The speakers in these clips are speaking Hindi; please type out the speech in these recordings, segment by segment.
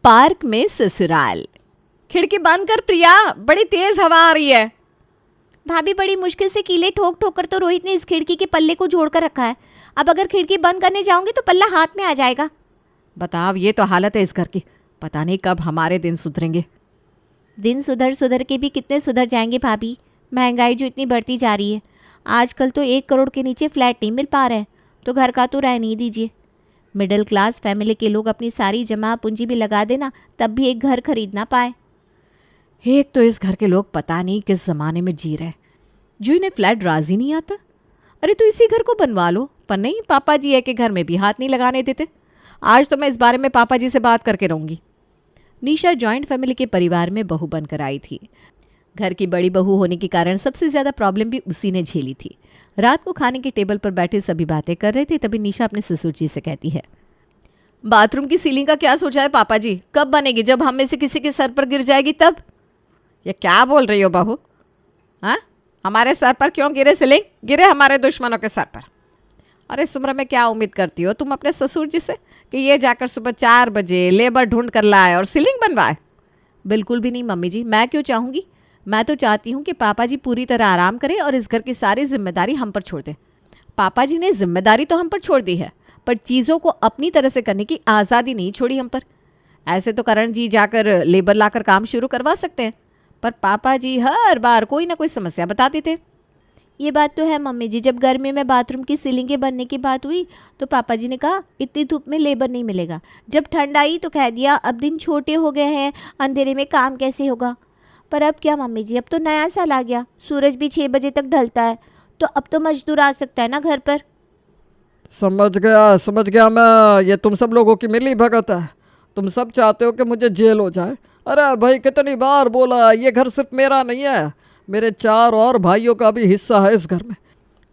पार्क में ससुराल। खिड़की बंद कर प्रिया, बड़ी तेज हवा आ रही है। भाभी बड़ी मुश्किल से कीले ठोक ठोक कर तो रोहित ने इस खिड़की के पल्ले को जोड़ कर रखा है। अब अगर खिड़की बंद करने जाऊंगी तो पल्ला हाथ में आ जाएगा। बताओ, ये तो हालत है इस घर की। पता नहीं कब हमारे दिन सुधरेंगे। दिन सुधर सुधर के भी कितने सुधर जाएंगे भाभी। महंगाई जो इतनी बढ़ती जा रही है, आजकल तो 1 करोड़ के नीचे फ्लैट नहीं मिल पा रहे हैं, तो घर का तो रहने ही दीजिए। मिडिल क्लास फैमिली के लोग अपनी सारी जमा पूंजी भी लगा देना, तब भी एक घर खरीद ना पाए। एक तो इस घर के लोग पता नहीं किस ज़माने में जी रहे हैं, जो इन्हें फ्लैट राजी नहीं आता। अरे तो इसी घर को बनवा लो, पर नहीं, पापा जी है कि घर में भी हाथ नहीं लगाने देते। आज तो मैं इस बारे में पापा जी से बात करके रहूँगी। निशा जॉइंट फैमिली के परिवार में बहू बनकर आई थी। घर की बड़ी बहू होने के कारण सबसे ज़्यादा प्रॉब्लम भी उसी ने झेली थी। रात को खाने के टेबल पर बैठे सभी बातें कर रहे थे, तभी निशा अपने ससुर जी से कहती है, बाथरूम की सीलिंग का क्या सोचा है पापा जी? कब बनेगी? जब हम में से किसी के सर पर गिर जाएगी तब? ये क्या बोल रही हो बहू? हाँ, हमारे सर पर क्यों गिरे सीलिंग? गिरे हमारे दुश्मनों के सर पर। अरे इस उम्र में क्या उम्मीद करती हो तुम अपने ससुर जी से कि ये जाकर सुबह 4 बजे लेबर ढूंढ कर लाए और सीलिंग बनवाए? बिल्कुल भी नहीं मम्मी जी, मैं क्यों चाहूँगी। मैं तो चाहती हूँ कि पापा जी पूरी तरह आराम करें और इस घर की सारी जिम्मेदारी हम पर छोड़ दें। पापा जी ने जिम्मेदारी तो हम पर छोड़ दी है, पर चीज़ों को अपनी तरह से करने की आज़ादी नहीं छोड़ी हम पर। ऐसे तो करण जी जाकर लेबर लाकर काम शुरू करवा सकते हैं, पर पापा जी हर बार कोई ना कोई समस्या बताते थे। ये बात तो है मम्मी जी, जब गर्मी में बाथरूम की सीलिंगें बनने की बात हुई तो पापा जी ने कहा इतनी धूप में लेबर नहीं मिलेगा। जब ठंड आई तो कह दिया अब दिन छोटे हो गए हैं, अंधेरे में काम कैसे होगा। पर अब क्या मम्मी जी, अब तो नया साल आ गया, सूरज भी 6 बजे तक ढलता है, तो अब तो मजदूर आ सकता है ना घर पर। समझ गया मैं, ये तुम सब लोगों की मिली भगत है। तुम सब चाहते हो कि मुझे जेल हो जाए। अरे भाई, कितनी बार बोला, ये घर सिर्फ मेरा नहीं है, मेरे 4 और भाइयों का भी हिस्सा है इस घर में।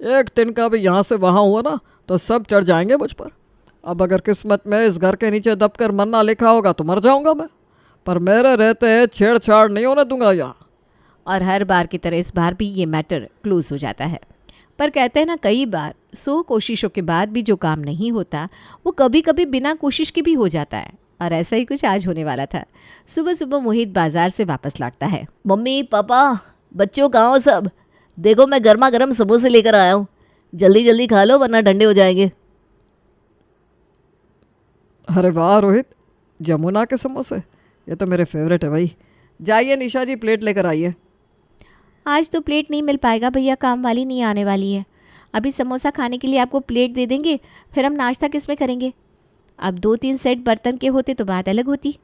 एक दिन का भी यहाँ से वहाँ हुआ ना तो सब चढ़ जाएंगे मुझ पर। अब अगर किस्मत में इस घर के नीचे दबकर मरना लिखा होगा तो मर जाऊँगा मैं, पर मेरे रहते छेड़छाड़ नहीं होने दूंगा यहाँ। और हर बार की तरह इस बार भी ये मैटर क्लोज हो जाता है। पर कहते हैं ना, कई बार 100 कोशिशों के बाद भी जो काम नहीं होता वो कभी कभी बिना कोशिश के भी हो जाता है। और ऐसा ही कुछ आज होने वाला था। सुबह सुबह मोहित बाजार से वापस लौटता है। मम्मी पापा बच्चों कहाँ हो सब? देखो मैं गर्मा गर्म समोसे लेकर आया हूँ, जल्दी जल्दी खा लो वरना ठंडे हो जाएंगे। अरे वाह रोहित, जमुना के समोसे, ये तो मेरे फेवरेट है भाई। जाइए निशा जी, प्लेट लेकर आइए। आज तो प्लेट नहीं मिल पाएगा भैया, काम वाली नहीं आने वाली है। अभी समोसा खाने के लिए आपको प्लेट दे देंगे, फिर हम नाश्ता किस में करेंगे। अब 2-3 सेट बर्तन के होते तो बात अलग होती।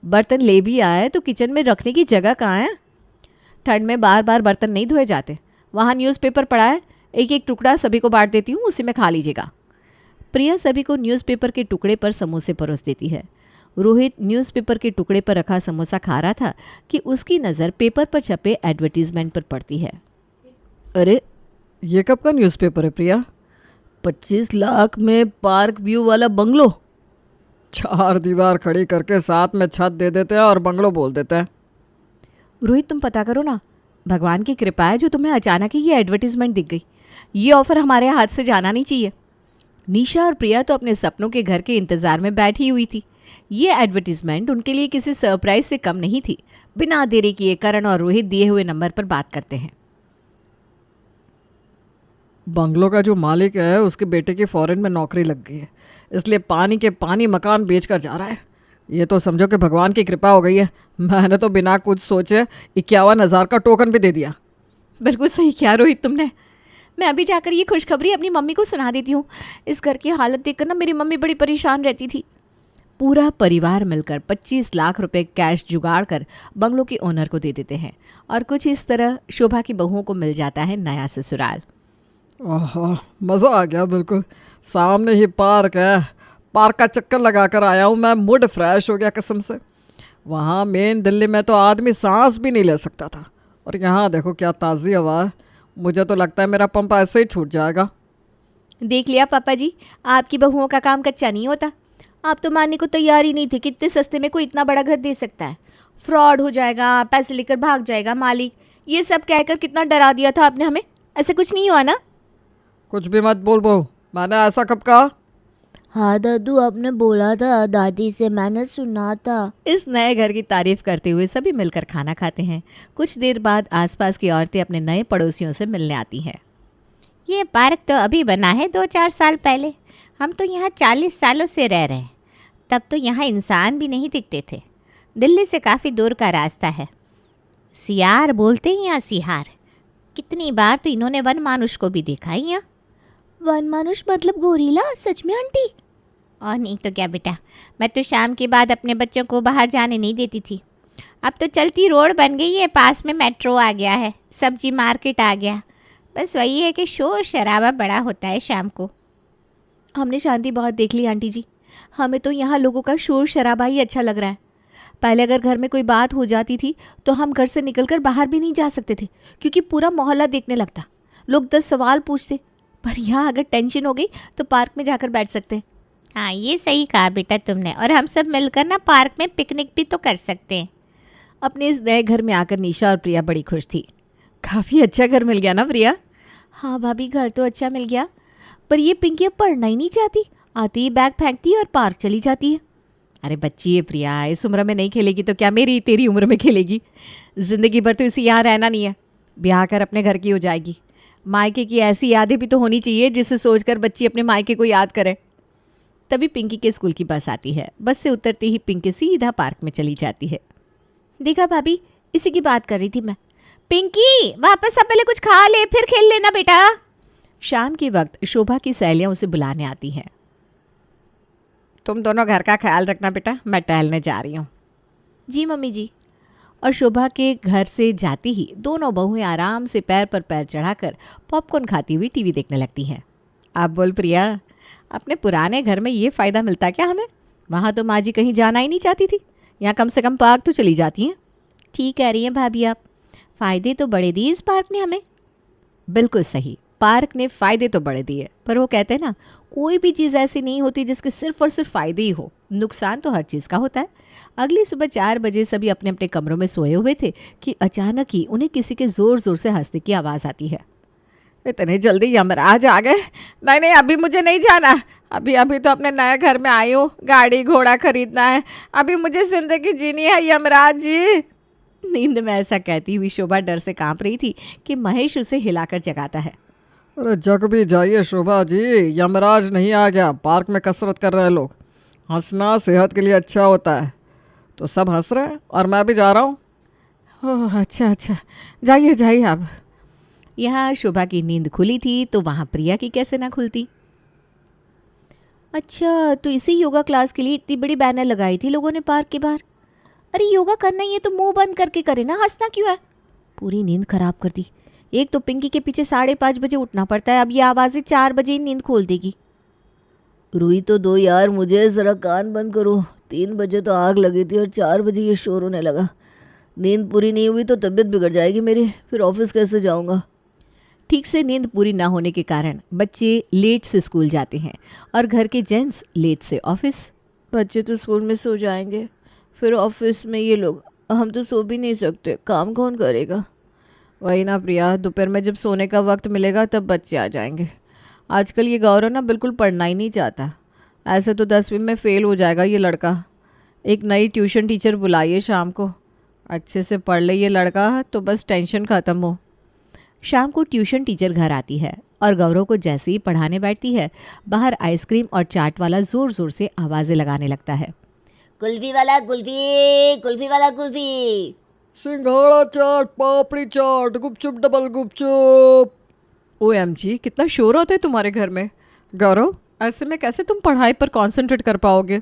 बर्तन ले भी आए तो किचन में रखने की जगह कहाँ है? ठंड में बार बार बर्तन नहीं धोए जाते। वहाँ न्यूज़पेपर पड़ा है, एक एक टुकड़ा सभी को बांट देती हूँ, उसी में खा लीजिएगा। प्रिया सभी को न्यूज़पेपर के टुकड़े पर समोसे परोस देती है। रोहित न्यूज़पेपर के टुकड़े पर रखा समोसा खा रहा था कि उसकी नज़र पेपर पर छपे एडवर्टीजमेंट पर पड़ती है। अरे ये कब का न्यूज़पेपर है प्रिया? 25 लाख में पार्क व्यू वाला बंगलो। 4 दीवार खड़ी करके साथ में छत दे देते हैं और बंगलो बोल देते हैं। रोहित तुम पता करो ना, भगवान की कृपा है जो तुम्हें अचानक ही ये एडवर्टीजमेंट दिख गई। ये ऑफ़र हमारे हाथ से जाना नहीं चाहिए। निशा और प्रिया तो अपने सपनों के घर के इंतज़ार में बैठी हुई थी। ये एडवर्टीजमेंट उनके लिए किसी सरप्राइज से कम नहीं थी। बिना देरी किए करण और रोहित दिए हुए नंबर पर बात करते हैं। बंगलो का जो मालिक है उसके बेटे की फॉरेन में नौकरी लग गई है, इसलिए पानी के पानी मकान बेच कर जा रहा है। ये तो समझो कि भगवान की कृपा हो गई है। मैंने तो बिना कुछ सोचे 51,000 का टोकन भी दे दिया। बिल्कुल सही किया रोहित तुमने। मैं अभी जाकर ये खुशखबरी अपनी मम्मी को सुना देती हूँ। इस घर की हालत देखकर ना मेरी मम्मी बड़ी परेशान रहती थी। पूरा परिवार मिलकर 25 लाख रुपए कैश जुगाड़ कर बंगलों के ओनर को दे देते हैं और कुछ इस तरह शोभा की बहुओं को मिल जाता है नया ससुराल। ओह, मज़ा आ गया बिल्कुल। सामने ही पार्क है, पार्क का चक्कर लगा कर आया हूँ मैं, मूड फ्रेश हो गया कसम से। वहाँ मेन दिल्ली में तो आदमी सांस भी नहीं ले सकता था, और यहाँ देखो क्या ताज़ी हवा है। मुझे तो लगता है मेरा पंप ऐसे ही छूट जाएगा। देख लिया पापा जी, आपकी बहुओं का काम कच्चा नहीं होता। आप तो मानने को तैयार ही नहीं थे कि इतने सस्ते में कोई इतना बड़ा घर दे सकता है। फ्रॉड हो जाएगा, पैसे लेकर भाग जाएगा मालिक, ये सब कहकर कितना डरा दिया था आपने हमें। ऐसा कुछ नहीं हुआ ना? कुछ भी मत बोल बहू, मैंने ऐसा कब कहा? हाँ दादू, आपने बोला था दादी से, मैंने सुना था। इस नए घर की तारीफ करते हुए सभी मिलकर खाना खाते हैं। कुछ देर बाद आसपास की औरतें अपने नए पड़ोसियों से मिलने आती हैं। ये पार्क तो अभी बना है 2-4 साल पहले। हम तो यहाँ 40 सालों से रह रहे हैं। तब तो यहाँ इंसान भी नहीं दिखते थे। दिल्ली से काफ़ी दूर का रास्ता है। सियार बोलते हैं यहाँ, सिहार। कितनी बार तो इन्होंने वन मानुष को भी देखा ही यहाँ। वन मानुष मतलब गोरिल्ला? सच में आंटी? और नहीं तो क्या बेटा, मैं तो शाम के बाद अपने बच्चों को बाहर जाने नहीं देती थी। अब तो चलती रोड बन गई है, पास में मेट्रो आ गया है, सब्जी मार्केट आ गया। बस वही है कि शोर शराबा बड़ा होता है शाम को। हमने शांति बहुत देख ली आंटी जी। हमें तो यहाँ लोगों का शोर शराबा ही अच्छा लग रहा है। पहले अगर घर में कोई बात हो जाती थी तो हम घर से निकलकर बाहर भी नहीं जा सकते थे, क्योंकि पूरा मोहल्ला देखने लगता, लोग 10 सवाल पूछते। पर यहाँ अगर टेंशन हो गई तो पार्क में जाकर बैठ सकते हैं। हाँ, ये सही कहा बेटा तुमने। और हम सब मिलकर ना पार्क में पिकनिक भी तो कर सकते हैं। अपने इस नए घर में आकर निशा और प्रिया बड़ी खुश थी। काफ़ी अच्छा घर मिल गया ना प्रिया? हाँ भाभी, घर तो अच्छा मिल गया, पर ये पिंकी अब पढ़ना ही नहीं चाहती। आती ही बैग फेंकती है और पार्क चली जाती है। अरे बच्ची है प्रिया, इस उम्र में नहीं खेलेगी तो क्या मेरी तेरी उम्र में खेलेगी? ज़िंदगी भर तो इसे यहाँ रहना नहीं है, ब्याह कर अपने घर की हो जाएगी। मायके की ऐसी यादें भी तो होनी चाहिए जिसे सोचकर बच्ची अपने मायके को याद करे। तभी पिंकी के स्कूल की बस आती है। बस से उतरते ही पिंकी सीधा पार्क में चली जाती है। देखा भाभी, इसी की बात कर रही थी मैं। पिंकी, वापस अब पहले कुछ खा ले, फिर खेल लेना बेटा। शाम के वक्त शोभा की सहेलियाँ उसे बुलाने आती हैं। तुम दोनों घर का ख्याल रखना बेटा, मैं टहलने जा रही हूँ। जी मम्मी जी। और शोभा के घर से जाती ही दोनों बहुएं आराम से पैर पर पैर चढ़ाकर पॉपकॉर्न खाती हुई टीवी देखने लगती हैं। आप बोल प्रिया, अपने पुराने घर में ये फ़ायदा मिलता क्या हमें? वहाँ तो माँ जी कहीं जाना ही नहीं चाहती थी, यहाँ कम से कम पार्क तो चली जाती हैं। ठीक कह रही हैं भाभी आप, फ़ायदे तो बड़े दिए इस पार्क ने हमें। बिल्कुल सही, पार्क ने फ़ायदे तो बड़े दिए, पर वो कहते हैं ना, कोई भी चीज़ ऐसी नहीं होती जिसके सिर्फ और सिर्फ फ़ायदे ही हो, नुकसान तो हर चीज़ का होता है। अगली सुबह 4 बजे सभी अपने अपने कमरों में सोए हुए थे कि अचानक ही उन्हें किसी के ज़ोर ज़ोर से हंसने की आवाज़ आती है। इतने जल्दी यमराज आ गए? नहीं नहीं, अभी मुझे नहीं जाना। अभी तो अपने नए घर में आई हूँ, गाड़ी घोड़ा खरीदना है, अभी मुझे ज़िंदगी जीनी है यमराज जी। नींद में ऐसा कहती हुई शोभा डर से कांप रही थी कि महेश उसे हिलाकर जगाता है। अरे जग भी जाइए शोभा जी, यमराज नहीं आ गया, पार्क में कसरत कर रहे हैं लोग। हंसना सेहत के लिए अच्छा होता है। तो सब हंस रहे हैं और मैं भी जा रहा हूँ। ओह अच्छा, जाइए जाइए आप। यहाँ शोभा की नींद खुली थी तो वहाँ प्रिया की कैसे ना खुलती। अच्छा, तो इसी योगा क्लास के लिए इतनी बड़ी बैनर लगाई थी लोगों ने पार्क के बाहर। अरे योगा करना ही है तो मुंह बंद करके करे ना, हंसना क्यों है? पूरी नींद खराब कर दी। एक तो पिंकी के पीछे 5:30 बजे उठना पड़ता है, अब ये आवाज़ें 4 बजे ही नींद खोल देगी। रुई तो दो यार, मुझे ज़रा कान बंद करो। 3 बजे तो आग लगी थी और 4 बजे ये शोर होने लगा। नींद पूरी नहीं हुई तो तबीयत बिगड़ जाएगी मेरी, फिर ऑफिस कैसे जाऊंगा? ठीक से नींद पूरी ना होने के कारण बच्चे लेट से स्कूल जाते हैं और घर के जेंट्स लेट से ऑफिस। बच्चे तो स्कूल में सो जाएंगे, फिर ऑफिस में ये लोग, हम तो सो भी नहीं सकते, काम कौन करेगा? वही ना प्रिया, दोपहर में जब सोने का वक्त मिलेगा तब बच्चे आ जाएंगे। आजकल ये गौरव ना बिल्कुल पढ़ना ही नहीं चाहता। ऐसे तो 10वीं में फ़ेल हो जाएगा ये लड़का। एक नई ट्यूशन टीचर बुलाइए शाम को, अच्छे से पढ़ ले ये लड़का तो बस टेंशन ख़त्म हो। शाम को ट्यूशन टीचर घर आती है और गौरव को जैसे ही पढ़ाने बैठती है, बाहर आइसक्रीम और चाट वाला ज़ोर ज़ोर से आवाज़ें लगाने लगता है। कुल्फी वाला कुल्फी, कुल्फी वाला कुल्फी। सिंघाड़ा चाट, पापड़ी चाट, गुपचुप डबल गुपचुप। OMG, कितना शोर होता है तुम्हारे घर में। गौरव, ऐसे में कैसे तुम पढ़ाई पर कंसंट्रेट कर पाओगे?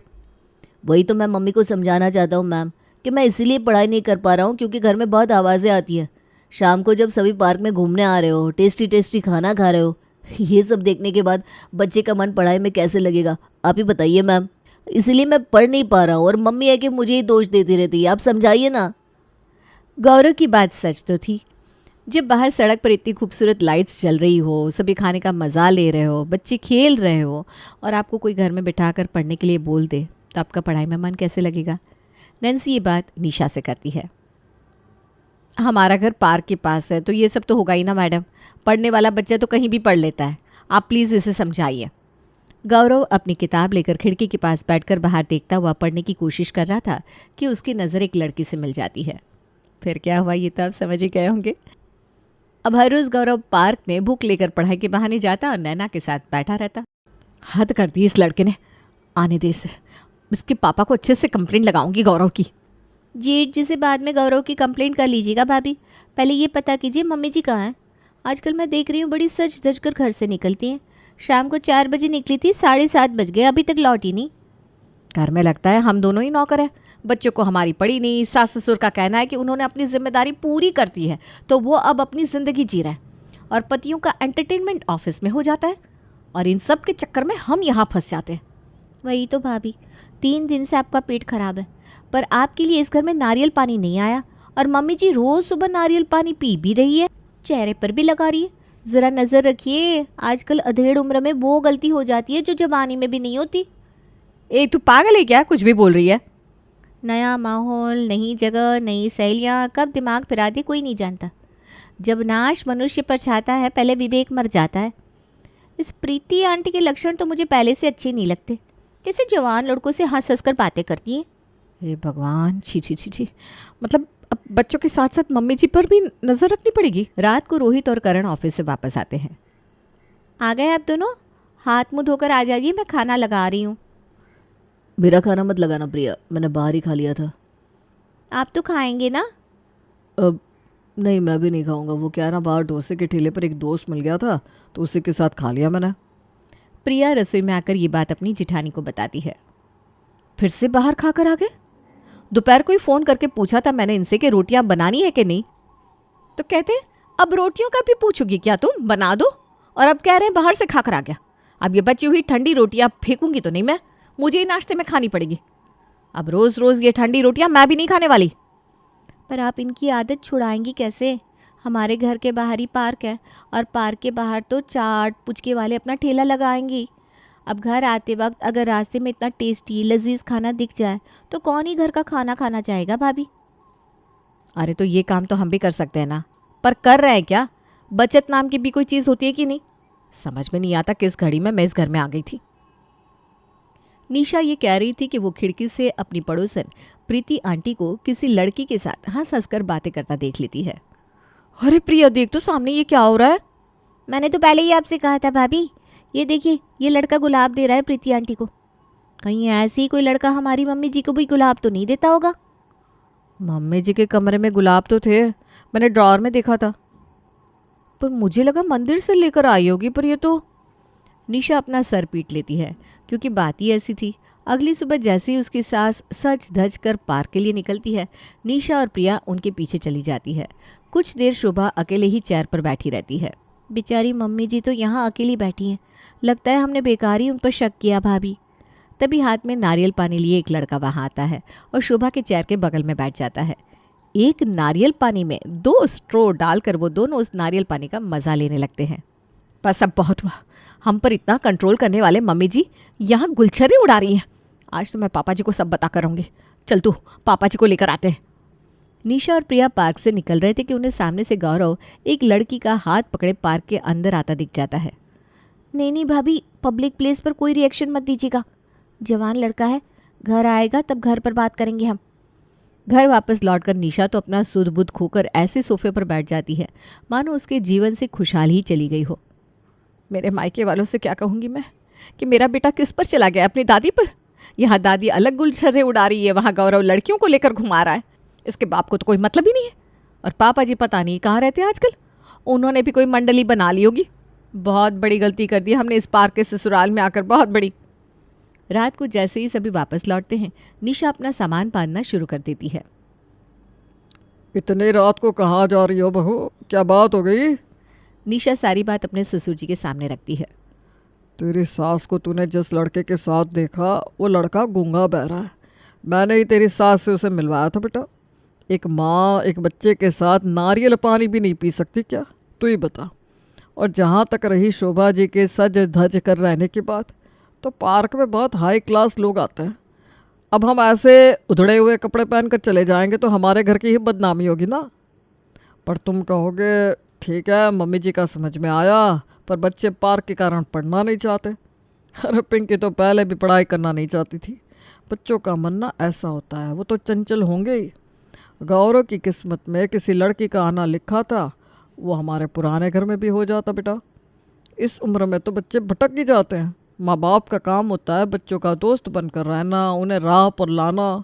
वही तो मैं मम्मी को समझाना चाहता हूँ मैम, कि मैं इसीलिए पढ़ाई नहीं कर पा रहा हूँ क्योंकि घर में बहुत आवाज़ें आती हैं। शाम को जब सभी पार्क में घूमने आ रहे हो, टेस्टी टेस्टी खाना खा रहे हो, ये सब देखने के बाद बच्चे का मन पढ़ाई में कैसे लगेगा? आप ही बताइए मैम। इसीलिए मैं पढ़ नहीं पा रहा हूँ और मम्मी है कि मुझे ही दोष देती रहती है। आप समझाइए ना। गौरव की बात सच तो थी। जब बाहर सड़क पर इतनी खूबसूरत लाइट्स जल रही हो, सभी खाने का मज़ा ले रहे हो, बच्चे खेल रहे हो और आपको कोई घर में बिठाकर पढ़ने के लिए बोल दे तो आपका पढ़ाई में मन कैसे लगेगा? नैन्सी ये बात निशा से करती है। हमारा घर पार्क के पास है तो ये सब तो होगा ही ना मैडम। पढ़ने वाला बच्चा तो कहीं भी पढ़ लेता है, आप प्लीज़ इसे समझाइए। गौरव अपनी किताब लेकर खिड़की के पास बैठकर बाहर देखता हुआ पढ़ने की कोशिश कर रहा था कि उसकी नज़र एक लड़की से मिल जाती है। फिर क्या हुआ ये तो आप समझ ही गए होंगे। अब हर रोज़ गौरव पार्क में बुक लेकर पढ़ाई के बहाने जाता और नैना के साथ बैठा रहता। हद कर दी इस लड़के ने, आने दे इसे, इसके पापा को अच्छे से कंप्लेंट लगाऊंगी गौरव की। जेठ जी से बाद में गौरव की कंप्लेंट कर लीजिएगा भाभी। पहले ये पता कीजिए मम्मी जी कहाँ हैं। आजकल मैं देख रही हूँ बड़ी सज धज कर घर से निकलती हैं। शाम को 4 बजे निकली थी, 7:30 बज गए, अभी तक लौटी नहीं। घर में लगता है हम दोनों ही नौकर हैं। बच्चों को हमारी पड़ी नहीं। सास ससुर का कहना है कि उन्होंने अपनी जिम्मेदारी पूरी कर दी है तो वो अब अपनी ज़िंदगी जी रहे हैं और पतियों का एंटरटेनमेंट ऑफिस में हो जाता है और इन सब के चक्कर में हम यहाँ फंस जाते हैं। वही तो भाभी, 3 दिन से आपका पेट खराब है, पर आपके लिए इस घर में नारियल पानी नहीं आया और मम्मी जी रोज़ सुबह नारियल पानी पी भी रही है, चेहरे पर भी लगा रही है। ज़रा नज़र रखिए, आजकल अधेड़ उम्र में वो गलती हो जाती है जो जवानी में भी नहीं होती। ए तू पागल है क्या, कुछ भी बोल रही है। नया माहौल, नई जगह, नई सहेलियाँ, कब दिमाग फिरा दे कोई नहीं जानता। जब नाश मनुष्य पर छाता है पहले विवेक मर जाता है। इस प्रीति आंटी के लक्षण तो मुझे पहले से अच्छे नहीं लगते, जैसे जवान लड़कों से हंस हंस कर बातें करती हैं। हे भगवान, छी छी छी छी। मतलब अब बच्चों के साथ साथ मम्मी जी पर भी नज़र रखनी पड़ेगी। रात को रोहित और करण ऑफिस से वापस आते हैं। आ गए आप दोनों? हाथ मुंह धोकर आ जाइए, मैं खाना लगा रही हूँ। मेरा खाना मत लगाना प्रिया, मैंने बाहर ही खा लिया था। आप तो खाएंगे ना? अब नहीं, मैं भी नहीं खाऊंगा। वो क्या है ना, बाहर डोसे के ठेले पर एक दोस्त मिल गया था तो उसी के साथ खा लिया मैंने। प्रिया रसोई में आकर ये बात अपनी जिठानी को बताती है। फिर से बाहर खाकर आ गए? दोपहर को ही फ़ोन करके पूछा था मैंने इनसे कि रोटियां बनानी है कि नहीं, तो कहते अब रोटियों का भी पूछोगी क्या तुम, बना दो। और अब कह रहे हैं बाहर से खाकर आ गया। अब ये बची हुई ठंडी रोटियां फेंकूंगी तो नहीं मैं, मुझे ही नाश्ते में खानी पड़ेगी। अब रोज़ रोज़ ये ठंडी रोटियां मैं भी नहीं खाने वाली। पर आप इनकी आदत छुड़ाएंगी कैसे? हमारे घर के बाहर ही पार्क है और पार्क के बाहर तो चाट पुचके वाले अपना ठेला लगाएंगी। अब घर आते वक्त अगर रास्ते में इतना टेस्टी लजीज खाना दिख जाए तो कौन ही घर का खाना खाना चाहेगा भाभी? अरे तो ये काम तो हम भी कर सकते हैं ना, पर कर रहे हैं क्या? बचत नाम की भी कोई चीज़ होती है कि नहीं? समझ में नहीं आता किस घड़ी में मैं इस घर में आ गई थी। निशा ये कह रही थी कि वो खिड़की से अपनी पड़ोसन प्रीति आंटी को किसी लड़की के साथ हंस हंस कर बातें करता देख लेती है। अरे प्रिया देख तो सामने ये क्या हो रहा है। मैंने तो पहले ही आपसे कहा था भाभी, ये देखिए ये लड़का गुलाब दे रहा है प्रीति आंटी को। कहीं ऐसे ही कोई लड़का हमारी मम्मी जी को भी गुलाब तो नहीं देता होगा? मम्मी जी के कमरे में गुलाब तो थे, मैंने ड्रॉअर में देखा था, पर मुझे लगा मंदिर से लेकर आई होगी। पर ये तो। निशा अपना सर पीट लेती है क्योंकि बात ही ऐसी थी। अगली सुबह जैसे ही उसकी सास सज धज कर पार्क के लिए निकलती है, निशा और प्रिया उनके पीछे चली जाती है। कुछ देर शोभा अकेले ही चेयर पर बैठी रहती है। बेचारी मम्मी जी तो यहाँ अकेली बैठी हैं, लगता है हमने बेकार ही उन पर शक किया भाभी। तभी हाथ में नारियल पानी लिए एक लड़का वहाँ आता है और शोभा के चेयर के बगल में बैठ जाता है। एक नारियल पानी में 2 स्ट्रो डालकर वो दोनों उस नारियल पानी का मज़ा लेने लगते हैं। बस अब बहुत हुआ, हम पर इतना कंट्रोल करने वाले मम्मी जी यहाँ गुलछरे उड़ा रही हैं। आज तो मैं पापा जी को सब बता कर रहूँगी। चल तू पापा जी को लेकर आते हैं। निशा और प्रिया पार्क से निकल रहे थे कि उन्हें सामने से गौरव एक लड़की का हाथ पकड़े पार्क के अंदर आता दिख जाता है। नहीं नहीं भाभी, पब्लिक प्लेस पर कोई रिएक्शन मत दीजिएगा। जवान लड़का है, घर आएगा तब घर पर बात करेंगे हम। घर वापस लौटकर निशा तो अपना सुध बुध खोकर ऐसे सोफे पर बैठ जाती है मानो उसके जीवन से खुशहाली ही चली गई हो। मेरे मायके वालों से क्या कहूँगी मैं कि मेरा बेटा किस पर चला गया, अपनी दादी पर। यहाँ दादी अलग गुलछर्रे उड़ा रही है, वहाँ गौरव लड़कियों को लेकर घुमा रहा है। इसके बाप को तो कोई मतलब ही नहीं है। और पापा जी पता नहीं कहाँ रहते हैं आजकल, उन्होंने भी कोई मंडली बना ली होगी। बहुत बड़ी गलती कर दी हमने इस पार्क के ससुराल में आकर, बहुत बड़ी। रात को जैसे ही सभी वापस लौटते हैं, निशा अपना सामान बांधना शुरू कर देती है। इतने रात को कहाँ जा रही हो बहू, क्या बात हो गई? निशा सारी बात अपने ससुर जी के सामने रखती है। तेरी सास को तूने जिस लड़के के साथ देखा वो लड़का गूंगा बहरा है। मैंने ही तेरी सास से उसे मिलवाया था बेटा। एक माँ एक बच्चे के साथ नारियल पानी भी नहीं पी सकती क्या, तू ही बता। और जहाँ तक रही शोभा जी के सज धज कर रहने की बात, तो पार्क में बहुत हाई क्लास लोग आते हैं। अब हम ऐसे उधड़े हुए कपड़े पहनकर चले जाएंगे तो हमारे घर की ही बदनामी होगी ना। पर तुम कहोगे ठीक है मम्मी जी का समझ में आया, पर बच्चे पार्क के कारण पढ़ना नहीं चाहते। अरे पिंकी तो पहले भी पढ़ाई करना नहीं चाहती थी। बच्चों का मन ना ऐसा होता है, वो तो चंचल होंगे ही। गौरव की किस्मत में किसी लड़की का आना लिखा था, वो हमारे पुराने घर में भी हो जाता बेटा। इस उम्र में तो बच्चे भटक ही जाते हैं। माँ बाप का काम होता है बच्चों का दोस्त बनकर रहना, उन्हें राह पर लाना।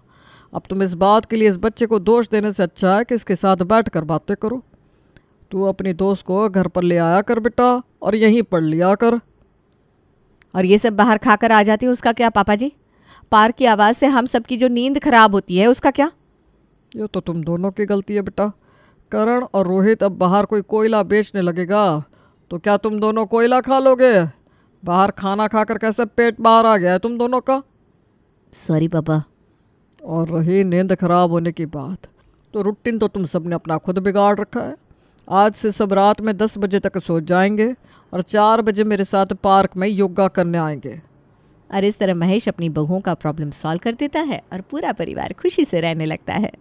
अब तुम इस बात के लिए इस बच्चे को दोष देने से अच्छा है कि इसके साथ बैठ कर बातें करो। तू अपनी दोस्त को घर पर ले आया कर बेटा, और यहीं पढ़ लिया कर। और ये सब बाहर खाकर आ जाती है, उसका क्या पापा जी? पार्क की आवाज़ से हम सबकी जो नींद खराब होती है, उसका क्या? ये तो तुम दोनों की गलती है बेटा। करण और रोहित अब बाहर कोई कोयला बेचने लगेगा तो क्या तुम दोनों कोयला खा लोगे? बाहर खाना खाकर कैसे पेट बाहर आ गया है तुम दोनों का? सॉरी पापा। और रही नींद खराब होने की बात, तो रूटीन तो तुम सब ने अपना खुद बिगाड़ रखा है। आज से सब रात में 10 बजे तक सो जाएंगे और 4 बजे मेरे साथ पार्क में योगा करने आएंगे। और इस तरह महेश अपनी बहुओं का प्रॉब्लम सॉल्व कर देता है और पूरा परिवार खुशी से रहने लगता है।